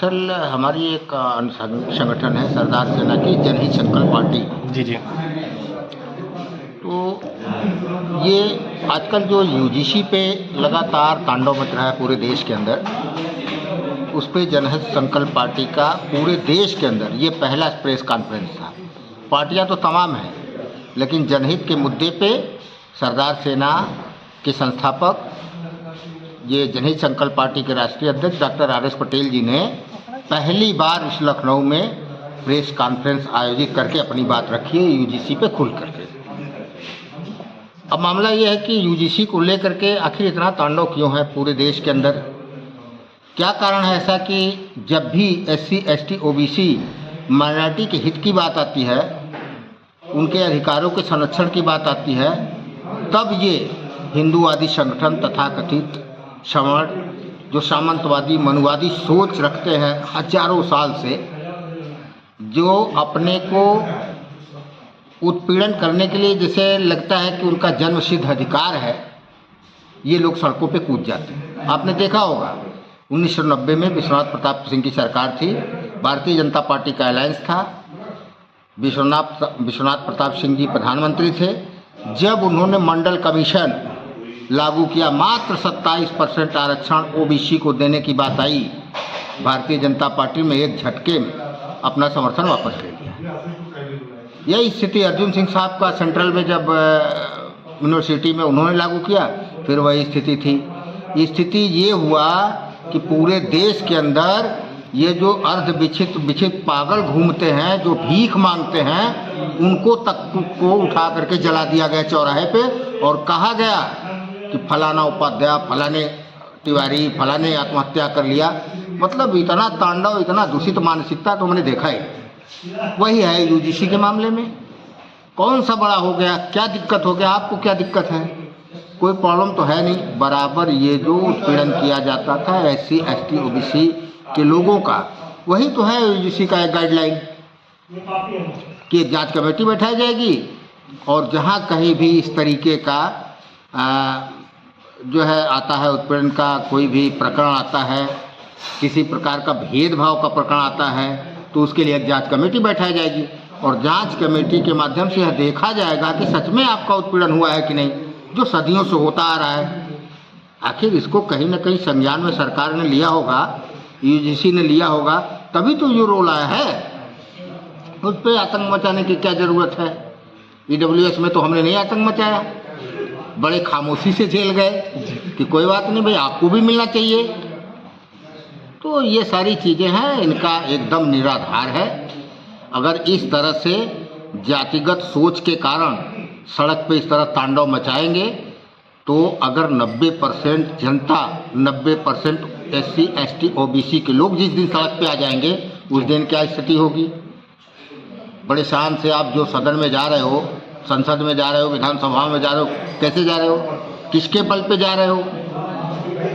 दरअसल हमारी एक संगठन है सरदार सेना की जनहित संकल्प पार्टी। जी, जी। तो ये आजकल जो यूजीसी पे लगातार तांडव मच रहा है पूरे देश के अंदर, उस पे जनहित संकल्प पार्टी का पूरे देश के अंदर ये पहला प्रेस कॉन्फ्रेंस था। पार्टियां तो तमाम हैं, लेकिन जनहित के मुद्दे पे सरदार सेना के संस्थापक, ये जनहित संकल्प पार्टी के राष्ट्रीय अध्यक्ष डॉक्टर आर.एस. पटेल जी ने पहली बार इस लखनऊ में प्रेस कॉन्फ्रेंस आयोजित करके अपनी बात रखी है यूजीसी पे खुल करके। अब मामला ये है कि यूजीसी को लेकर के आखिर इतना तांडव क्यों है पूरे देश के अंदर? क्या कारण है ऐसा कि जब भी एससी, एसटी, ओबीसी माइनॉरिटी के हित की बात आती है, उनके अधिकारों के संरक्षण की बात आती है, तब ये हिंदूवादी संगठन तथा कथित सवर्ण जो सामंतवादी मनुवादी सोच रखते हैं हजारों साल से, जो अपने को उत्पीड़न करने के लिए जैसे लगता है कि उनका जन्मसिद्ध अधिकार है, ये लोग सड़कों पे कूद जाते हैं। आपने देखा होगा 1990 में विश्वनाथ प्रताप सिंह की सरकार थी, भारतीय जनता पार्टी का अलायंस था, विश्वनाथ प्रताप सिंह जी प्रधानमंत्री थे। जब उन्होंने मंडल कमीशन लागू किया, मात्र 27% आरक्षण ओबीसी को देने की बात आई, भारतीय जनता पार्टी में एक झटके में अपना समर्थन वापस ले लिया। यही स्थिति अर्जुन सिंह साहब का सेंट्रल में जब यूनिवर्सिटी में उन्होंने लागू किया, फिर वही स्थिति थी। स्थिति ये हुआ कि पूरे देश के अंदर ये जो विचित पागल घूमते हैं, जो भीख मांगते हैं, उनको तक को उठा करके जला दिया गया चौराहे पे और कहा गया कि फलाना उपाध्याय, फलाने तिवारी, फलाने आत्महत्या कर लिया। मतलब इतना तांडव, इतना दूषित मानसिकता तो मैंने देखा ही। वही है यूजीसी के मामले में। कौन सा बड़ा हो गया, क्या दिक्कत हो गया, आपको क्या दिक्कत है? कोई प्रॉब्लम तो है नहीं। बराबर ये जो उत्पीड़न किया जाता था एससी, एसटी, ओबीसी के लोगों का, वही तो है यूजीसी का एक गाइडलाइन कि एक जांच कमेटी बैठाई जाएगी और जहां कहीं भी इस तरीके का जो है आता है, उत्पीड़न का कोई भी प्रकरण आता है, किसी प्रकार का भेदभाव का प्रकरण आता है, तो उसके लिए एक जांच कमेटी बैठाई जाएगी और जांच कमेटी के माध्यम से यह देखा जाएगा कि सच में आपका उत्पीड़न हुआ है कि नहीं, जो सदियों से होता आ रहा है। आखिर इसको कहीं ना कहीं संज्ञान में सरकार ने लिया होगा, यूजीसी ने लिया होगा, तभी तो ये रोल आया है। उस पर आतंक मचाने की क्या ज़रूरत है? ईडब्ल्यूएस में तो हमने नहीं आतंक मचाया, बड़े खामोशी से झेल गए कि कोई बात नहीं भाई, आपको भी मिलना चाहिए। तो ये सारी चीज़ें हैं, इनका एकदम निराधार है। अगर इस तरह से जातिगत सोच के कारण सड़क पे इस तरह तांडव मचाएंगे, तो अगर 90% जनता, 90% एससी, एसटी, ओबीसी के लोग जिस दिन सड़क पे आ जाएंगे, उस दिन क्या स्थिति होगी? बड़े शान से आप जो सदन में जा रहे हो, संसद में जा रहे हो, विधानसभा में जा रहे हो, कैसे जा रहे हो, किसके बल पे जा रहे हो?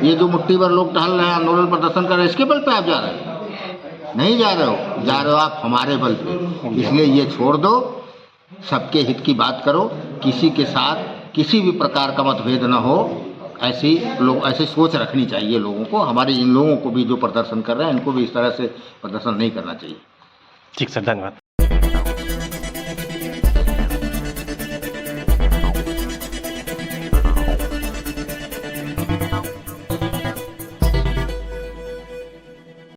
ये जो मुट्ठी भर लोग टहल रहे हैं, आंदोलन प्रदर्शन कर रहे हैं, इसके बल पे आप जा रहे हो? नहीं जा रहे हो, जा रहे हो आप हमारे बल पे। इसलिए ये छोड़ दो, सबके हित की बात करो, किसी के साथ किसी भी प्रकार का मतभेद न हो। ऐसी सोच रखनी चाहिए लोगों को। हमारे इन लोगों को भी जो प्रदर्शन कर रहे हैं, इनको भी इस तरह से प्रदर्शन नहीं करना चाहिए। ठीक सर, धन्यवाद।